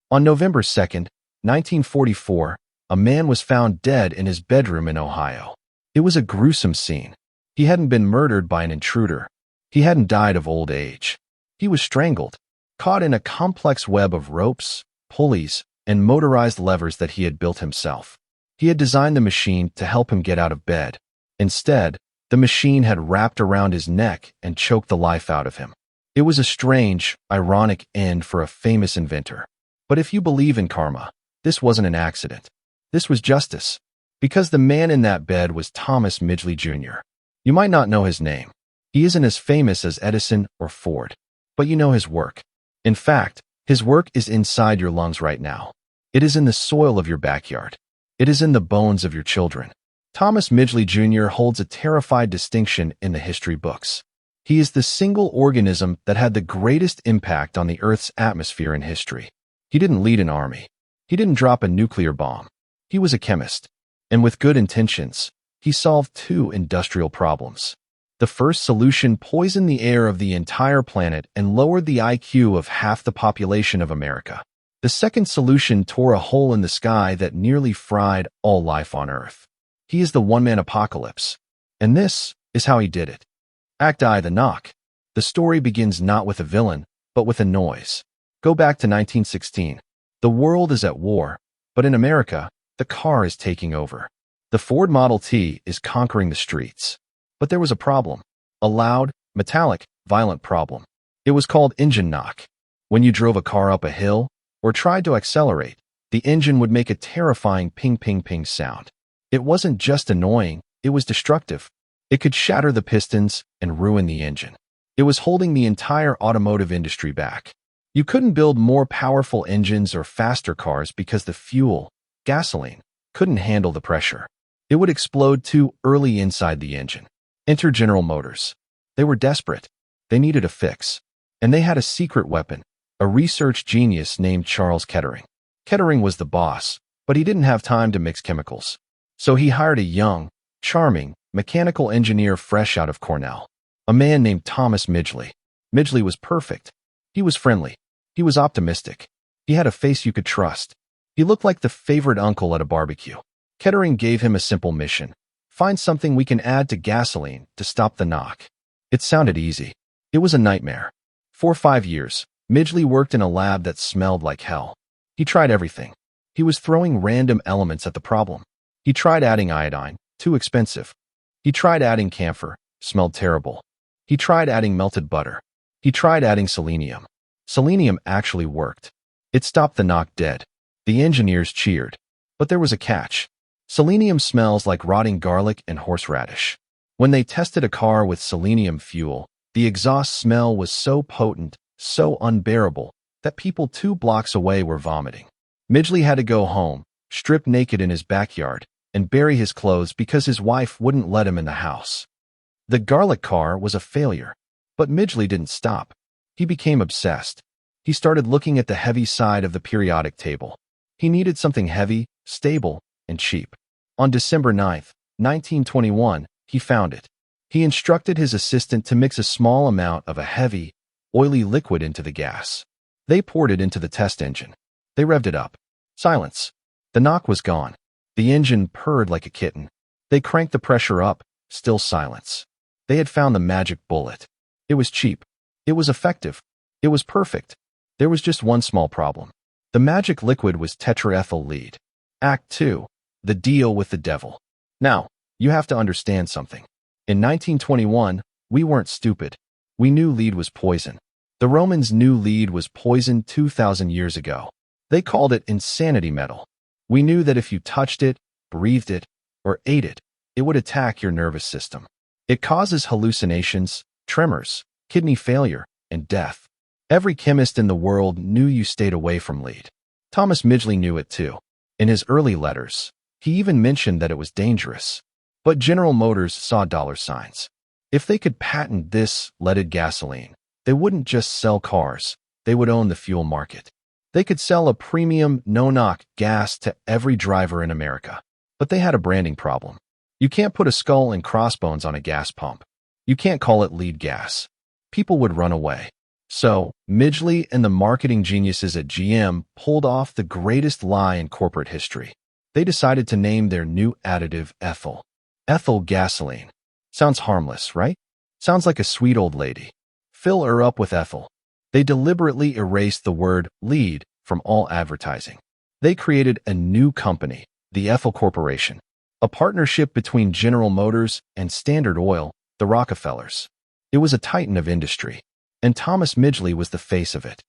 On November 2nd, 1944, a man was found dead in his bedroom in Ohio. It was a gruesome scene. He hadn't been murdered by an intruder. He hadn't died of old age. He was strangled, caught in a complex web of ropes, pulleys, and motorized levers that he had built himself. He had designed the machine to help him get out of bed. Instead, the machine had wrapped around his neck and choked the life out of him. It was a strange, ironic end for a famous inventor. But if you believe in karma, this wasn't an accident. This was justice. Because the man in that bed was Thomas Midgley Jr. You might not know his name. He isn't as famous as Edison or Ford. But you know his work. In fact, his work is inside your lungs right now. It is in the soil of your backyard. It is in the bones of your children. Thomas Midgley Jr. holds a terrified distinction in the history books. He is the single organism that had the greatest impact on the Earth's atmosphere in history. He didn't lead an army. He didn't drop a nuclear bomb. He was a chemist. And with good intentions, he solved two industrial problems. The first solution poisoned the air of the entire planet and lowered the IQ of half the population of America. The second solution tore a hole in the sky that nearly fried all life on Earth. He is the one-man apocalypse. And this is how he did it. Act I, the knock. The story begins not with a villain, but with a noise. Go back to 1916. The world is at war, but in America, the car is taking over. The Ford Model T is conquering the streets. But there was a problem. A loud, metallic, violent problem. It was called engine knock. When you drove a car up a hill or tried to accelerate, the engine would make a terrifying ping-ping-ping sound. It wasn't just annoying, it was destructive. It could shatter the pistons and ruin the engine. It was holding the entire automotive industry back. You couldn't build more powerful engines or faster cars because the fuel, gasoline, couldn't handle the pressure. It would explode too early inside the engine. Enter General Motors. They were desperate. They needed a fix. And they had a secret weapon, a research genius named Charles Kettering. Kettering was the boss, but he didn't have time to mix chemicals. So he hired a young, charming, mechanical engineer fresh out of Cornell, a man named Thomas Midgley. Midgley was perfect. He was friendly. He was optimistic. He had a face you could trust. He looked like the favorite uncle at a barbecue. Kettering gave him a simple mission. Find something we can add to gasoline to stop the knock. It sounded easy. It was a nightmare. For 5 years, Midgley worked in a lab that smelled like hell. He tried everything. He was throwing random elements at the problem. He tried adding iodine, too expensive. He tried adding camphor, smelled terrible. He tried adding melted butter. He tried adding selenium. Selenium actually worked. It stopped the knock dead. The engineers cheered. But there was a catch. Selenium smells like rotting garlic and horseradish. When they tested a car with selenium fuel, the exhaust smell was so potent, so unbearable, that people 2 blocks away were vomiting. Midgley had to go home, strip naked in his backyard, and bury his clothes because his wife wouldn't let him in the house. The garlic car was a failure, but Midgley didn't stop. He became obsessed. He started looking at the heavy side of the periodic table. He needed something heavy, stable, and cheap. On December 9th, 1921, he found it. He instructed his assistant to mix a small amount of a heavy, oily liquid into the gas. They poured it into the test engine. They revved it up. Silence. The knock was gone. The engine purred like a kitten. They cranked the pressure up. Still silence. They had found the magic bullet. It was cheap. It was effective. It was perfect. There was just one small problem. The magic liquid was tetraethyl lead. Act 2. The deal with the devil. Now, you have to understand something. In 1921, we weren't stupid. We knew lead was poison. The Romans knew lead was poison 2,000 years ago. They called it insanity metal. We knew that if you touched it, breathed it, or ate it, it would attack your nervous system. It causes hallucinations, tremors, kidney failure, and death. Every chemist in the world knew you stayed away from lead. Thomas Midgley knew it too. In his early letters, he even mentioned that it was dangerous. But General Motors saw dollar signs. If they could patent this leaded gasoline, they wouldn't just sell cars, they would own the fuel market. They could sell a premium, no-knock gas to every driver in America. But they had a branding problem. You can't put a skull and crossbones on a gas pump. You can't call it lead gas. People would run away. So, Midgley and the marketing geniuses at GM pulled off the greatest lie in corporate history. They decided to name their new additive ethyl. Ethyl gasoline. Sounds harmless, right? Sounds like a sweet old lady. Fill her up with ethyl. They deliberately erased the word lead from all advertising. They created a new company, the Ethyl Corporation, a partnership between General Motors and Standard Oil, the Rockefellers. It was a titan of industry, and Thomas Midgley was the face of it.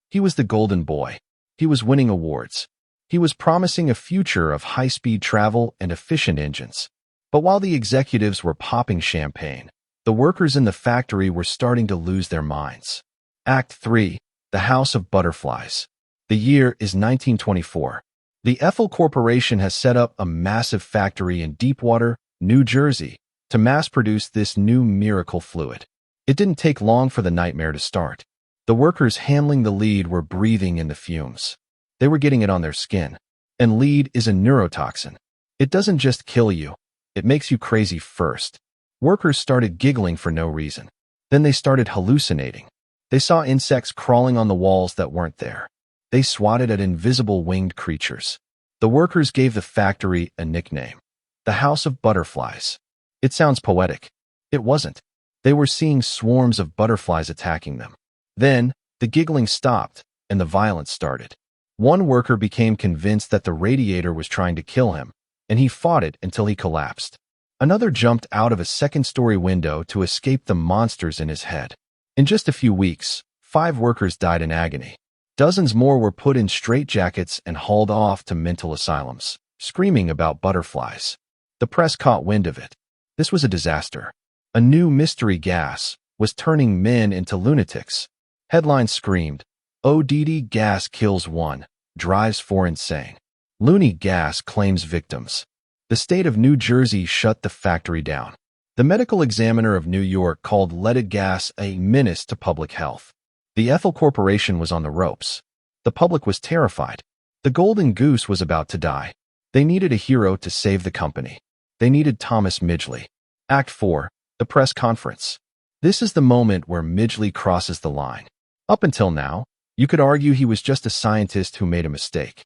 He was the golden boy. He was winning awards. He was promising a future of high-speed travel and efficient engines. But while the executives were popping champagne, the workers in the factory were starting to lose their minds. Act 3. The House of Butterflies. The year is 1924. The Ethyl Corporation has set up a massive factory in Deepwater, New Jersey, to mass-produce this new miracle fluid. It didn't take long for the nightmare to start. The workers handling the lead were breathing in the fumes. They were getting it on their skin. And lead is a neurotoxin. It doesn't just kill you. It makes you crazy first. Workers started giggling for no reason. Then they started hallucinating. They saw insects crawling on the walls that weren't there. They swatted at invisible winged creatures. The workers gave the factory a nickname, the House of Butterflies. It sounds poetic. It wasn't. They were seeing swarms of butterflies attacking them. Then, the giggling stopped, and the violence started. One worker became convinced that the radiator was trying to kill him, and he fought it until he collapsed. Another jumped out of a second-story window to escape the monsters in his head. In just a few weeks, 5 workers died in agony. Dozens more were put in straitjackets and hauled off to mental asylums, screaming about butterflies. The press caught wind of it. This was a disaster. A new mystery gas was turning men into lunatics. Headlines screamed, "ODD gas kills 1, drives 4 insane. Looney Gas claims victims." The state of New Jersey shut the factory down. The medical examiner of New York called leaded gas a menace to public health. The Ethyl Corporation was on the ropes. The public was terrified. The golden goose was about to die. They needed a hero to save the company. They needed Thomas Midgley. Act 4. The Press Conference. This is the moment where Midgley crosses the line. Up until now, you could argue he was just a scientist who made a mistake.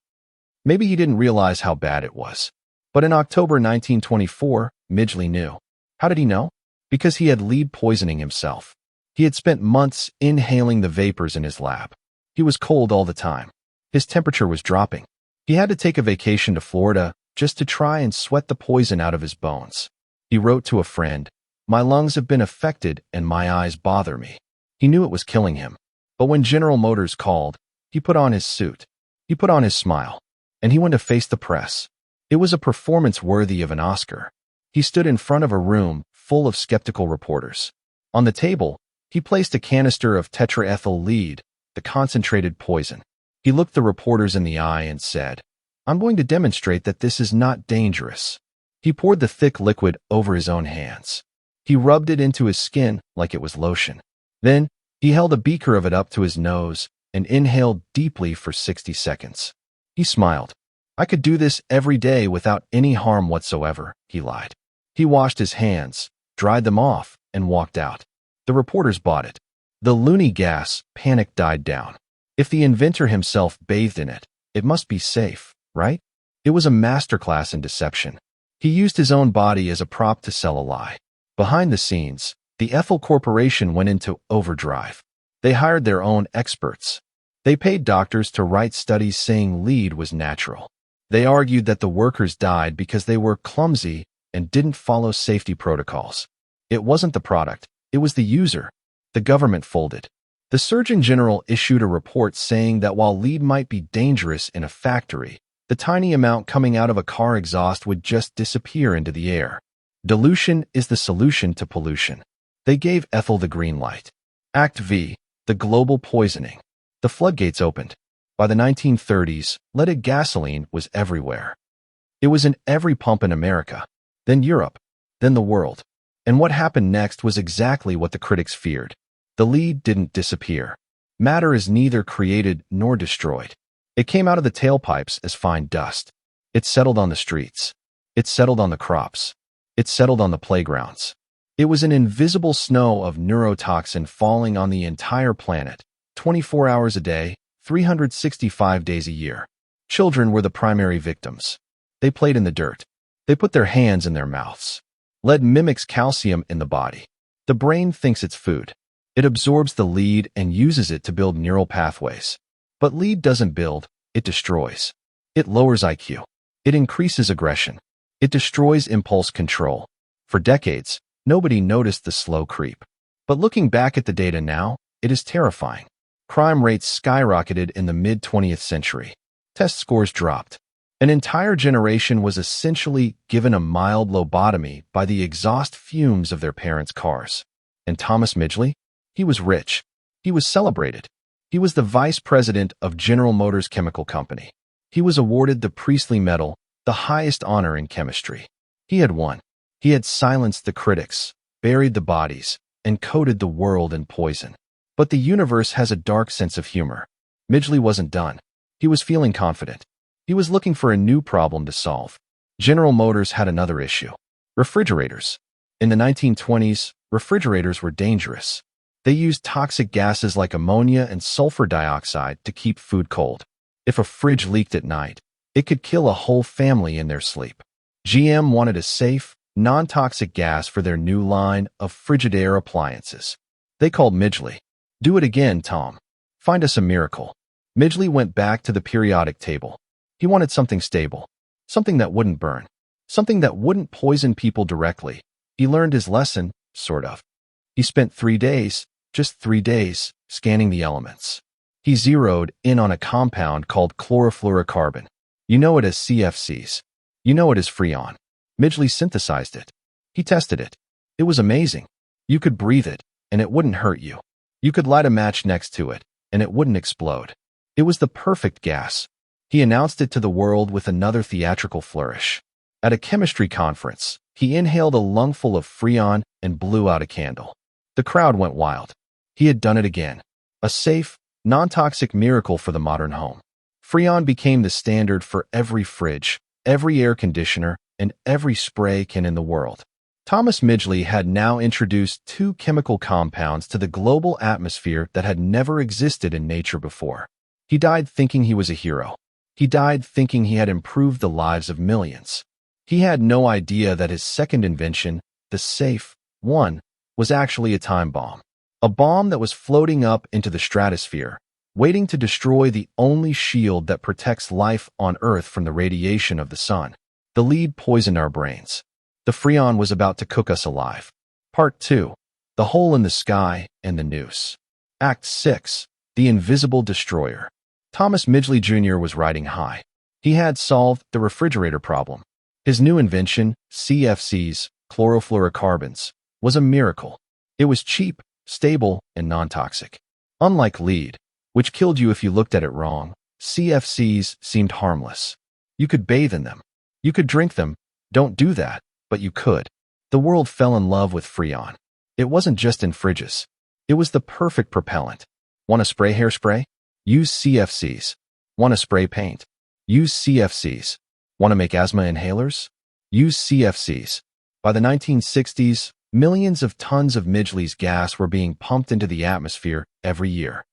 Maybe he didn't realize how bad it was. But in October 1924, Midgley knew. How did he know? Because he had lead poisoning himself. He had spent months inhaling the vapors in his lab. He was cold all the time. His temperature was dropping. He had to take a vacation to Florida just to try and sweat the poison out of his bones. He wrote to a friend, "My lungs have been affected and my eyes bother me." He knew it was killing him. But when General Motors called, he put on his suit. He put on his smile. And he went to face the press. It was a performance worthy of an Oscar. He stood in front of a room full of skeptical reporters. On the table, he placed a canister of tetraethyl lead, the concentrated poison. He looked the reporters in the eye and said, "I'm going to demonstrate that this is not dangerous." He poured the thick liquid over his own hands. He rubbed it into his skin like it was lotion. Then, he held a beaker of it up to his nose and inhaled deeply for 60 seconds. He smiled. "I could do this every day without any harm whatsoever," he lied. He washed his hands, dried them off, and walked out. The reporters bought it. The Looney Gas panic died down. If the inventor himself bathed in it, it must be safe, right? It was a masterclass in deception. He used his own body as a prop to sell a lie. Behind the scenes, the Ethyl Corporation went into overdrive. They hired their own experts. They paid doctors to write studies saying lead was natural. They argued that the workers died because they were clumsy and didn't follow safety protocols. It wasn't the product. It was the user. The government folded. The Surgeon General issued a report saying that while lead might be dangerous in a factory, the tiny amount coming out of a car exhaust would just disappear into the air. Dilution is the solution to pollution. They gave ethyl the green light. Act V. The global poisoning. The floodgates opened. By the 1930s, leaded gasoline was everywhere. It was in every pump in America, then Europe, then the world. And what happened next was exactly what the critics feared. The lead didn't disappear. Matter is neither created nor destroyed. It came out of the tailpipes as fine dust. It settled on the streets. It settled on the crops. It settled on the playgrounds. It was an invisible snow of neurotoxin falling on the entire planet, 24 hours a day, 365 days a year. Children were the primary victims. They played in the dirt. They put their hands in their mouths. Lead mimics calcium in the body. The brain thinks it's food. It absorbs the lead and uses it to build neural pathways. But lead doesn't build, it destroys. It lowers IQ. It increases aggression. It destroys impulse control. For decades, nobody noticed the slow creep. But looking back at the data now, it is terrifying. Crime rates skyrocketed in the mid-20th century. Test scores dropped. An entire generation was essentially given a mild lobotomy by the exhaust fumes of their parents' cars. And Thomas Midgley? He was rich. He was celebrated. He was the vice president of General Motors Chemical Company. He was awarded the Priestley Medal, the highest honor in chemistry. He had won. He had silenced the critics, buried the bodies, and coated the world in poison. But the universe has a dark sense of humor. Midgley wasn't done. He was feeling confident. He was looking for a new problem to solve. General Motors had another issue. Refrigerators. In the 1920s, refrigerators were dangerous. They used toxic gases like ammonia and sulfur dioxide to keep food cold. If a fridge leaked at night, it could kill a whole family in their sleep. GM wanted a safe, non-toxic gas for their new line of Frigidaire appliances. They called Midgley. "Do it again, Tom. Find us a miracle." Midgley went back to the periodic table. He wanted something stable, something that wouldn't burn, something that wouldn't poison people directly. He learned his lesson, sort of. He spent 3 days, just 3 days, scanning the elements. He zeroed in on a compound called chlorofluorocarbon. You know it as CFCs. You know it as Freon. Midgley synthesized it. He tested it. It was amazing. You could breathe it, and it wouldn't hurt you. You could light a match next to it, and it wouldn't explode. It was the perfect gas. He announced it to the world with another theatrical flourish. At a chemistry conference, he inhaled a lungful of Freon and blew out a candle. The crowd went wild. He had done it again. A safe, non-toxic miracle for the modern home. Freon became the standard for every fridge, every air conditioner, and every spray can in the world. Thomas Midgley had now introduced 2 chemical compounds to the global atmosphere that had never existed in nature before. He died thinking he was a hero. He died thinking he had improved the lives of millions. He had no idea that his second invention, the safe one, was actually a time bomb. A bomb that was floating up into the stratosphere, waiting to destroy the only shield that protects life on Earth from the radiation of the sun. The lead poisoned our brains. The Freon was about to cook us alive. Part 2. The Hole in the Sky and the Noose. Act 6. The Invisible Destroyer. Thomas Midgley Jr. was riding high. He had solved the refrigerator problem. His new invention, CFCs, chlorofluorocarbons, was a miracle. It was cheap, stable, and non-toxic. Unlike lead, which killed you if you looked at it wrong, CFCs seemed harmless. You could bathe in them. You could drink them. Don't do that, but you could. The world fell in love with Freon. It wasn't just in fridges. It was the perfect propellant. Want to spray hairspray? Use CFCs. Want to spray paint? Use CFCs. Want to make asthma inhalers? Use CFCs. By the 1960s, millions of tons of Midgley's gas were being pumped into the atmosphere every year.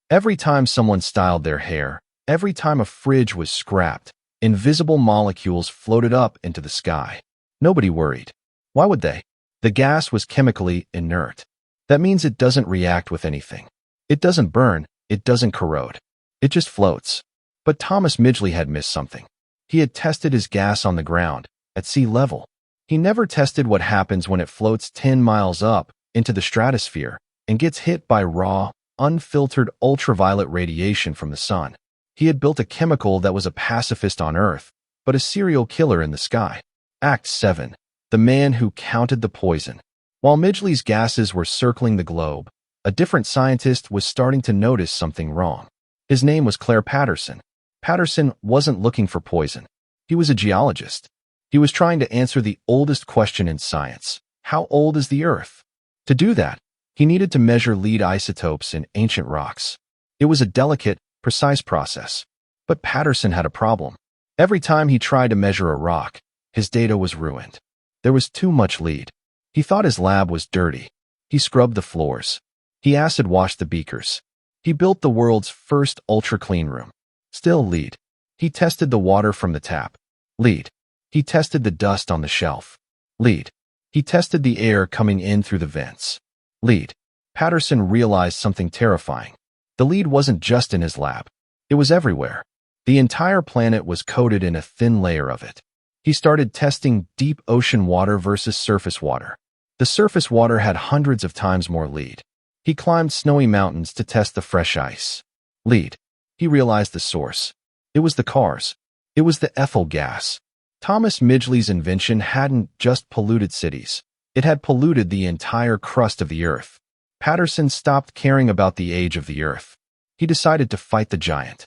Every time someone styled their hair, every time a fridge was scrapped, invisible molecules floated up into the sky. Nobody worried. Why would they? The gas was chemically inert. That means it doesn't react with anything. It doesn't burn. It doesn't corrode. It just floats. But Thomas Midgley had missed something. He had tested his gas on the ground, at sea level. He never tested what happens when it floats 10 miles up into the stratosphere and gets hit by raw, unfiltered ultraviolet radiation from the sun. He had built a chemical that was a pacifist on Earth, but a serial killer in the sky. Act 7. The Man Who Counted the Poison. While Midgley's gases were circling the globe, a different scientist was starting to notice something wrong. His name was Claire Patterson. Patterson wasn't looking for poison. He was a geologist. He was trying to answer the oldest question in science. How old is the Earth? To do that, he needed to measure lead isotopes in ancient rocks. It was a delicate, precise process. But Patterson had a problem. Every time he tried to measure a rock, his data was ruined. There was too much lead. He thought his lab was dirty. He scrubbed the floors. He acid-washed the beakers. He built the world's first ultra-clean room. Still lead. He tested the water from the tap. Lead. He tested the dust on the shelf. Lead. He tested the air coming in through the vents. Lead. Patterson realized something terrifying. The lead wasn't just in his lab. It was everywhere. The entire planet was coated in a thin layer of it. He started testing deep ocean water versus surface water. The surface water had hundreds of times more lead. He climbed snowy mountains to test the fresh ice. Lead. He realized the source. It was the cars. It was the ethyl gas. Thomas Midgley's invention hadn't just polluted cities. It had polluted the entire crust of the Earth. Patterson stopped caring about the age of the Earth. He decided to fight the giant.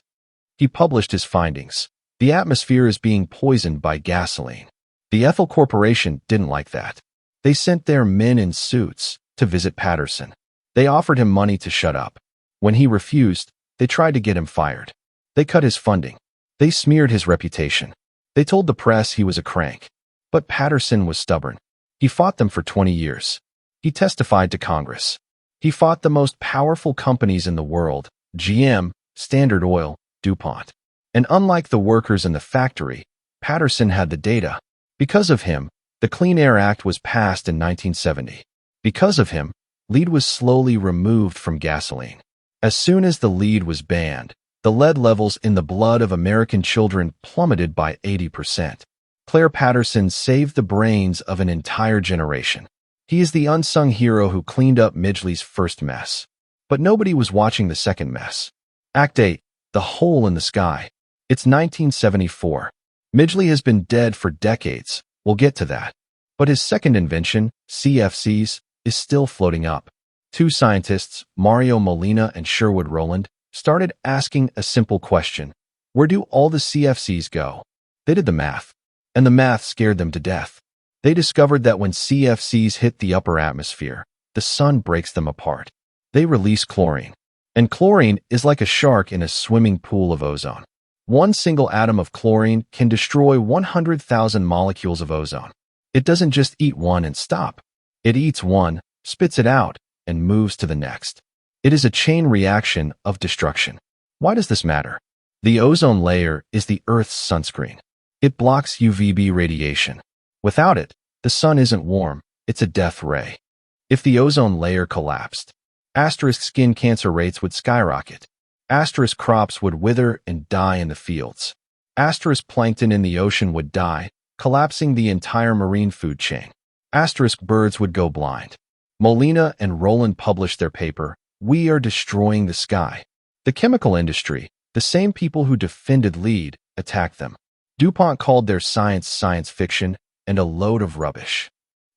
He published his findings. The atmosphere is being poisoned by gasoline. The Ethyl Corporation didn't like that. They sent their men in suits to visit Patterson. They offered him money to shut up. When he refused, they tried to get him fired. They cut his funding. They smeared his reputation. They told the press he was a crank. But Patterson was stubborn. He fought them for 20 years. He testified to Congress. He fought the most powerful companies in the world, GM, Standard Oil, DuPont. And unlike the workers in the factory, Patterson had the data. Because of him, the Clean Air Act was passed in 1970. Because of him, lead was slowly removed from gasoline. As soon as the lead was banned, the lead levels in the blood of American children plummeted by 80%. Claire Patterson saved the brains of an entire generation. He is the unsung hero who cleaned up Midgley's first mess. But nobody was watching the second mess. Act 8, The Hole in the Sky. It's 1974. Midgley has been dead for decades. We'll get to that. But his second invention, CFCs, is still floating up. Two scientists, Mario Molina and Sherwood Rowland, started asking a simple question. Where do all the CFCs go? They did the math. And the math scared them to death. They discovered that when CFCs hit the upper atmosphere, the sun breaks them apart. They release chlorine. And chlorine is like a shark in a swimming pool of ozone. One single atom of chlorine can destroy 100,000 molecules of ozone. It doesn't just eat one and stop. It eats one, spits it out, and moves to the next. It is a chain reaction of destruction. Why does this matter? The ozone layer is the Earth's sunscreen. It blocks UVB radiation. Without it, the sun isn't warm, it's a death ray. If the ozone layer collapsed, skin cancer rates would skyrocket. Crops would wither and die in the fields. Plankton in the ocean would die, collapsing the entire marine food chain. Birds would go blind. Molina and Rowland published their paper, We Are Destroying the Sky. The chemical industry, the same people who defended lead, attacked them. DuPont called their science fiction and a load of rubbish.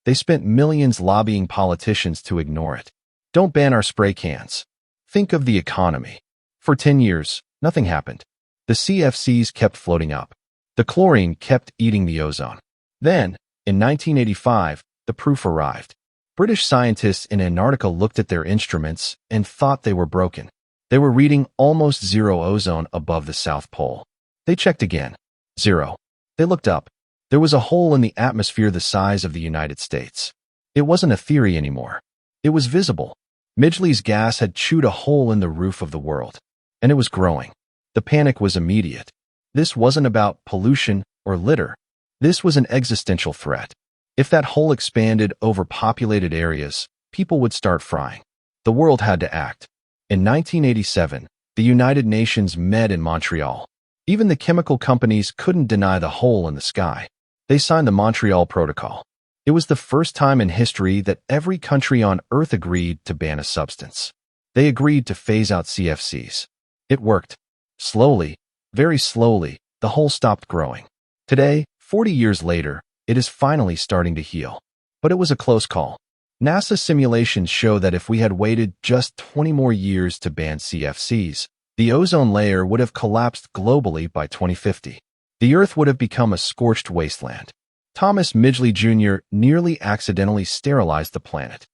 They spent millions lobbying politicians to ignore it. Don't ban our spray cans. Think of the economy. For 10 years, nothing happened. The CFCs kept floating up. The chlorine kept eating the ozone. Then, in 1985, the proof arrived. British scientists in Antarctica looked at their instruments and thought they were broken. They were reading almost zero ozone above the South Pole. They checked again. Zero. They looked up. There was a hole in the atmosphere the size of the United States. It wasn't a theory anymore. It was visible. Midgley's gas had chewed a hole in the roof of the world. And it was growing. The panic was immediate. This wasn't about pollution or litter. This was an existential threat. If that hole expanded over populated areas, people would start frying. The world had to act. In 1987, the United Nations met in Montreal. Even the chemical companies couldn't deny the hole in the sky. They signed the Montreal Protocol. It was the first time in history that every country on Earth agreed to ban a substance. They agreed to phase out CFCs. It worked. Slowly, very slowly, the hole stopped growing. Today, 40 years later, it is finally starting to heal. But it was a close call. NASA simulations show that if we had waited just 20 more years to ban CFCs, the ozone layer would have collapsed globally by 2050. The Earth would have become a scorched wasteland. Thomas Midgley Jr. nearly accidentally sterilized the planet.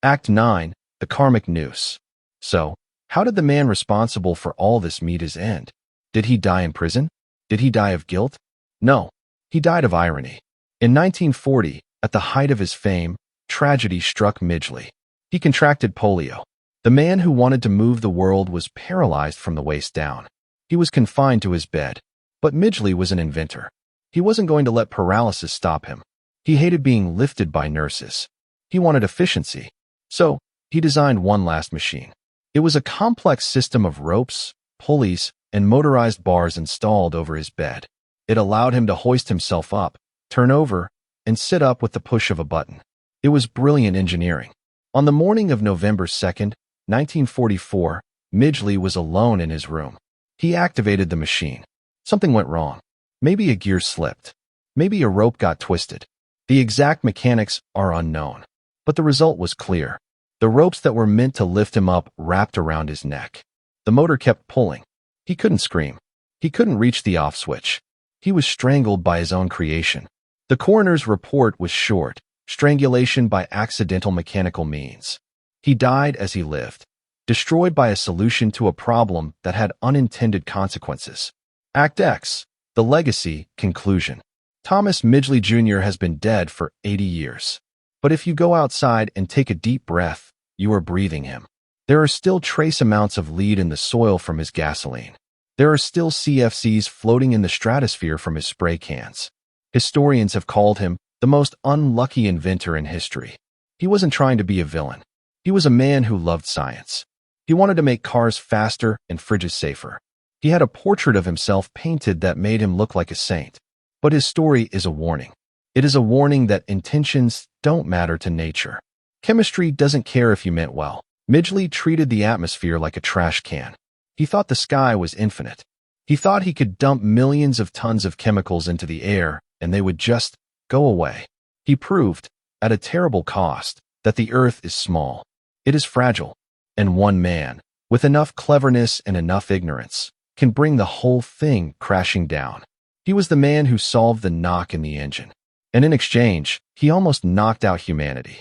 Act 9, The Karmic Noose. So, how did the man responsible for all this meet his end? Did he die in prison? Did he die of guilt? No, he died of irony. In 1940, at the height of his fame, tragedy struck Midgley. He contracted polio. The man who wanted to move the world was paralyzed from the waist down. He was confined to his bed. But Midgley was an inventor. He wasn't going to let paralysis stop him. He hated being lifted by nurses. He wanted efficiency. So, he designed one last machine. It was a complex system of ropes, pulleys, and motorized bars installed over his bed. It allowed him to hoist himself up, turn over, and sit up with the push of a button. It was brilliant engineering. On the morning of November 2nd, 1944, Midgley was alone in his room. He activated the machine. Something went wrong. Maybe a gear slipped. Maybe a rope got twisted. The exact mechanics are unknown. But the result was clear. The ropes that were meant to lift him up wrapped around his neck. The motor kept pulling. He couldn't scream. He couldn't reach the off switch. He was strangled by his own creation. The coroner's report was short: strangulation by accidental mechanical means. He died as he lived, destroyed by a solution to a problem that had unintended consequences. Act X, The Legacy, Conclusion. Thomas Midgley Jr. has been dead for 80 years. But if you go outside and take a deep breath, you are breathing him. There are still trace amounts of lead in the soil from his gasoline. There are still CFCs floating in the stratosphere from his spray cans. Historians have called him the most unlucky inventor in history. He wasn't trying to be a villain. He was a man who loved science. He wanted to make cars faster and fridges safer. He had a portrait of himself painted that made him look like a saint. But his story is a warning. It is a warning that intentions don't matter to nature. Chemistry doesn't care if you meant well. Midgley treated the atmosphere like a trash can. He thought the sky was infinite. He thought he could dump millions of tons of chemicals into the air and they would just go away. He proved, at a terrible cost, that the earth is small. It is fragile. And one man, with enough cleverness and enough ignorance, can bring the whole thing crashing down. He was the man who solved the knock in the engine. And in exchange, he almost knocked out humanity.